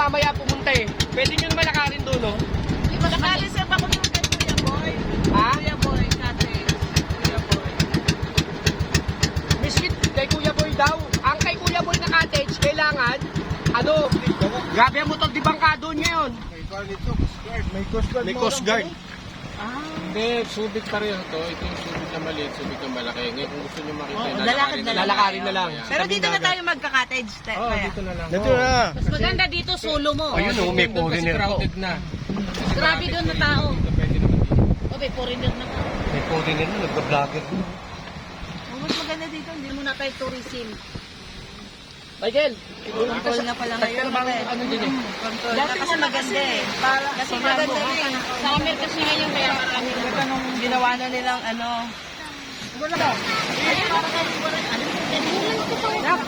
mamaya pumunta eh. Pwede nyo naman lakarin doon, no? Di ba nakalisip ako yung kay Kuya Boy? Ha? Kuya Boy, cottage. Kuya Boy. Miskit, kay Kuya Boy daw. Ang kay Kuya Boy na cottage, kailangan, ano, grabe ang motor di bangkado ngayon. May Coast Guard. Hindi, subik pa rin ito. Ito yung subik na maliit, subik na malaki. Ngayon kung gusto nyo makita, Oo, lalakad na lang. Lalakarin na lang. Pero dito na tayo magka-cottage. Oo, dito na lang. Dito na. Mas maganda dito, solo mo. Ayun, oh, may Doon kasi foreigner po. crowded na. Grabe doon na tao. Pwede naman dito. O, may foreigner na tao. May foreigner na, nagpa-vlogger. O, mas maganda dito, hindi mo na tayo tourism. Michael, Control na pala ngayon. ano din eh. Control na kasi maganda eh. Kasi maganda rin. Summer kasi ngayon kaya marami. Ito nung ginawa na nilang ano. Wala ka.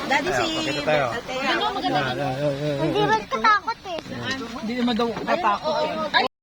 Daddy si... pakita tayo. Ano maganda dito? Hindi rin katakot eh. Hindi naman daw katakot eh.